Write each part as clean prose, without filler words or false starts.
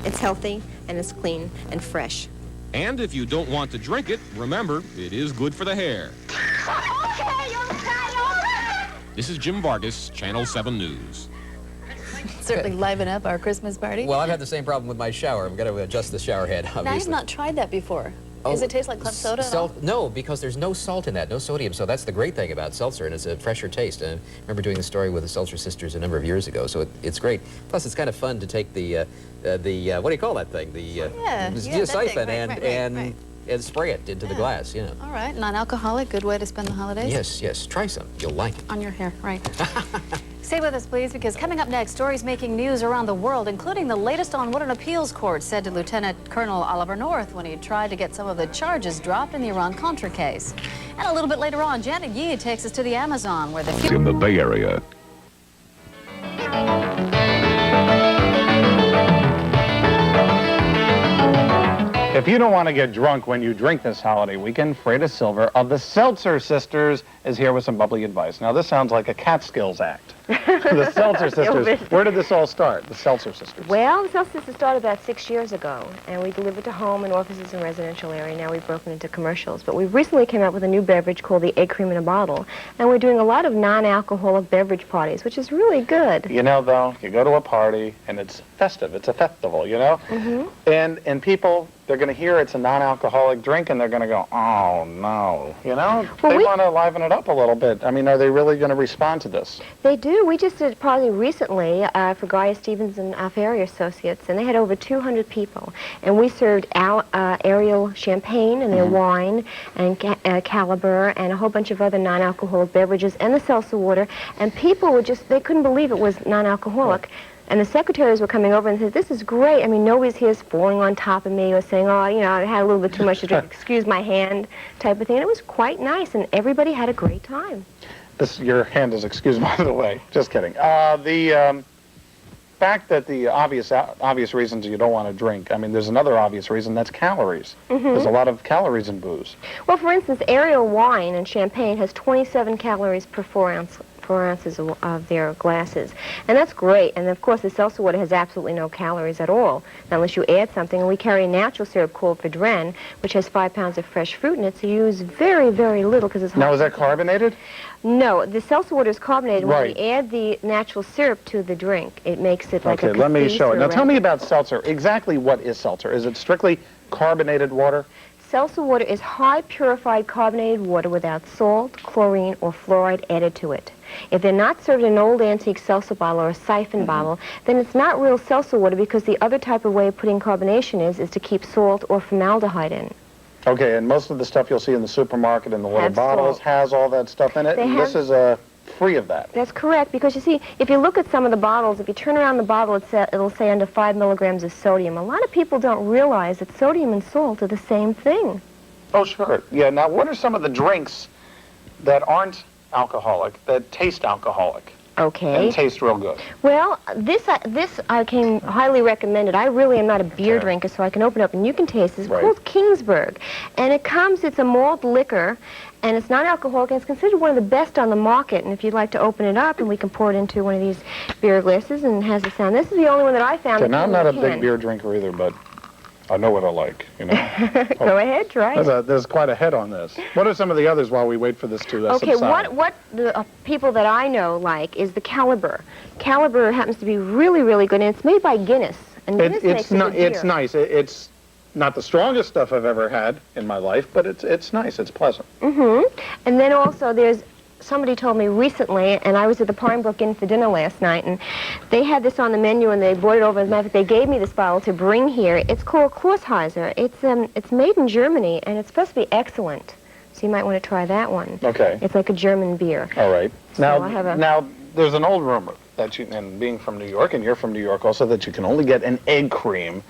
It's healthy, and it's clean and fresh. And if you don't want to drink it, remember, it is good for the hair. This is Jim Vargas, Channel 7 News. Certainly liven up our Christmas party. Well, I've had the same problem with my shower. I've got to adjust the shower head, obviously. Now, I've not tried that before. Does it taste like club soda at all? No, because there's no salt in that, no sodium. So that's the great thing about seltzer, and it's a fresher taste. And I remember doing the story with the Seltzer Sisters a number of years ago, so it's great. Plus, it's kind of fun to take the what do you call that thing? The siphon and spray it into the glass, you know. All right, non-alcoholic, good way to spend the holidays. Yes, yes, try some. You'll like it. On your hair, right. Stay with us, please, because coming up next, stories making news around the world, including the latest on what an appeals court said to Lieutenant Colonel Oliver North when he tried to get some of the charges dropped in the Iran-Contra case. And a little bit later on, Janet Yee takes us to the Amazon, where in the Bay Area. If you don't want to get drunk when you drink this holiday weekend, Freda Silver of the Seltzer Sisters is here with some bubbly advice. Now, this sounds like a Catskills act. The Seltzer Sisters. Where did this all start, the Seltzer Sisters? Well, the Seltzer Sisters started about 6 years ago, and we delivered to home and offices and residential area. Now we've broken into commercials. But we recently came out with a new beverage called the Egg Cream in a Bottle, and we're doing a lot of non-alcoholic beverage parties, which is really good. You know, though, you go to a party, and it's festive. It's a festival, you know? Mm-hmm. And people, they're going to hear it's a non-alcoholic drink, and they're going to go, oh, no. You know? Well, they want to liven it up a little bit. I mean, are they really going to respond to this? They do. We just did a party recently for Gaia Stevens and Alfieri Associates, and they had over 200 people. And we served Ariel champagne and their wine, and Caliber, and a whole bunch of other non-alcoholic beverages, and the seltzer water. And people were just, they couldn't believe it was non-alcoholic. And the secretaries were coming over and said, this is great. I mean, nobody's here falling on top of me or saying, oh, you know, I had a little bit too much to drink, excuse my hand, type of thing. And it was quite nice, and everybody had a great time. Your hand is excused, by the way. Just kidding. The fact that the obvious reasons you don't want to drink, I mean, there's another obvious reason, that's calories. There's a lot of calories in booze. Well, for instance, Ariel wine and champagne has 27 calories per 4 ounces of their glasses. And that's great. And, of course, the seltzer water has absolutely no calories at all, unless you add something. And we carry a natural syrup called Vedren, which has 5 pounds of fresh fruit in it, so you use very, very little because it's hard. Now, is that carbonated? No, the seltzer water is carbonated. When we add the natural syrup to the drink, it makes it like a let me show it. Now, tell me about seltzer. Exactly what is seltzer? Is it strictly carbonated water? Seltzer water is high purified carbonated water without salt, chlorine, or fluoride added to it. If they're not served in an old antique seltzer bottle or a siphon bottle, then it's not real seltzer water, because the other type of way of putting carbonation is to keep salt or formaldehyde in. Okay, and most of the stuff you'll see in the supermarket in the little bottles has all that stuff in it, and this is free of that. That's correct, because you see, if you look at some of the bottles, if you turn around the bottle, it'll say under 5 milligrams of sodium. A lot of people don't realize that sodium and salt are the same thing. Oh, sure. Yeah, now what are some of the drinks that aren't alcoholic, that taste alcoholic? Okay. And taste real good. Well, this I came highly recommended. I really am not a beer drinker, so I can open it up and you can taste it. It's called Kingsburg. And it's a malt liquor, and it's non-alcoholic, and it's considered one of the best on the market. And if you'd like to open it up, and we can pour it into one of these beer glasses, and it has a sound. This is the only one that I found. Okay, now I'm not a big beer drinker either, but I know what I like, you know. Go ahead, try it. There's quite a head on this. What are some of the others while we wait for this to subside? What the people that I know like is the Caliber. Caliber happens to be really, really good, and it's made by Guinness. And Guinness makes a good beer. It's nice. It's not the strongest stuff I've ever had in my life, but it's nice. It's pleasant. And then also somebody told me recently, and I was at the Pine Brook Inn for dinner last night, and they had this on the menu, and they brought it over. As a matter of fact, they gave me this bottle to bring here. It's called Klossheiser. It's made in Germany, and it's supposed to be excellent. So you might want to try that one. Okay. It's like a German beer. All right. So now, there's an old rumor that and being from New York, and you're from New York also, that you can only get an egg cream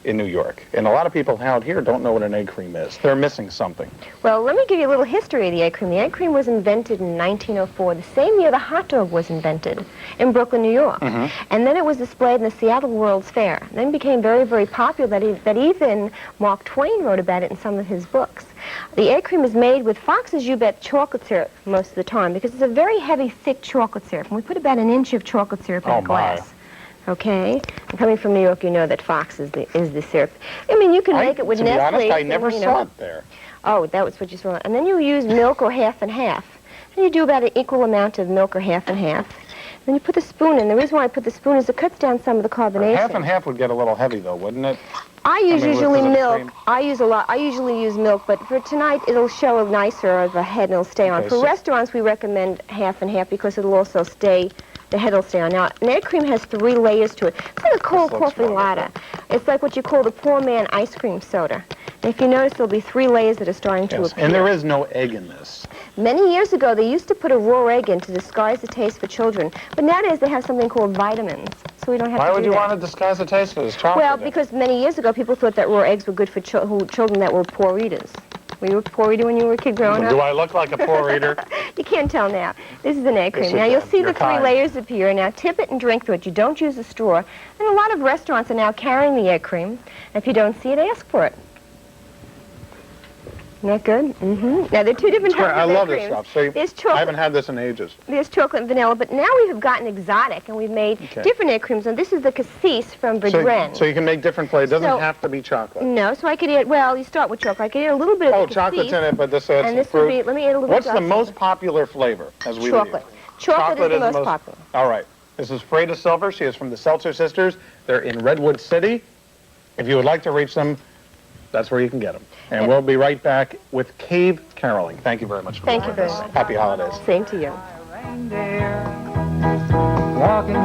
in New York. And a lot of people out here don't know what an egg cream is. They're missing something. Well, let me give you a little history of the egg cream. The egg cream was invented in 1904, the same year the hot dog was invented in Brooklyn, New York. And then it was displayed in the Seattle World's Fair. Then it became very, very popular that even Mark Twain wrote about it in some of his books. The egg cream is made with Fox's You Bet chocolate syrup most of the time, because it's a very heavy, thick chocolate syrup. And we put about an inch of chocolate syrup in a glass. Okay? And coming from New York, you know that Fox is the syrup. I mean, you can make it with To be Nestle. honest, I never you know. saw it there. Oh, that was what you saw. And then you use milk or half and half. And you do about an equal amount of milk or half and half. Then you put the spoon in. The reason why I put the spoon is it cuts down some of the carbonation. Half and half would get a little heavy, though, wouldn't it? I use usually milk. cream? I usually use milk, but for tonight it'll show a nicer of a head and it'll stay on. Okay, For so- restaurants, we recommend half and half because it'll also stay. The head will stay on. Now, an egg cream has 3 layers to it. It's like a cold This looks coffee latte. It's like what you call the poor man ice cream soda. And if you notice, there'll be 3 layers that are starting to Yes, appear. and there is no egg in this. Many years ago, they used to put a raw egg in to disguise the taste for children. But nowadays, they have something called vitamins, so we don't have Why to would do you that. want to disguise the taste of this chocolate? Well, because many years ago, people thought that raw eggs were good for children that were poor eaters. Were you a poor eater when you were a kid growing Do up? I look like a poor eater? You can't tell now. This is an egg Yes, cream. you Now, you'll can. see You're the 3 kind. layers appear. Now, tip it and drink through it. You don't use a straw. And a lot of restaurants are now carrying the egg cream. If you don't see it, ask for it. Isn't that good? Mm-hmm. Now, there are 2 different types I of egg love this creams. stuff. See, There's I chocolate. haven't had this in ages. There's chocolate and vanilla, but now we have gotten exotic, and we've made Okay. different egg creams. And this is the cassis from Bedren. So you can make different flavors. It doesn't So- have to be chocolate. No, so I could add, well, you start with chocolate. I could add a little bit of Oh, the chocolate's cassis, in it, but this adds and some this would fruit. be, let me add a little What's the dust. most popular flavor as we Chocolate. leave? Chocolate is the most popular. All right. This is Freda Silver. She is from the Seltzer Sisters. They're in Redwood City. If you would like to reach them, that's where you can get them. And we'll be right back with Cave Caroling. Thank you very much. Thank you very much. Happy holidays. Same to you. Walking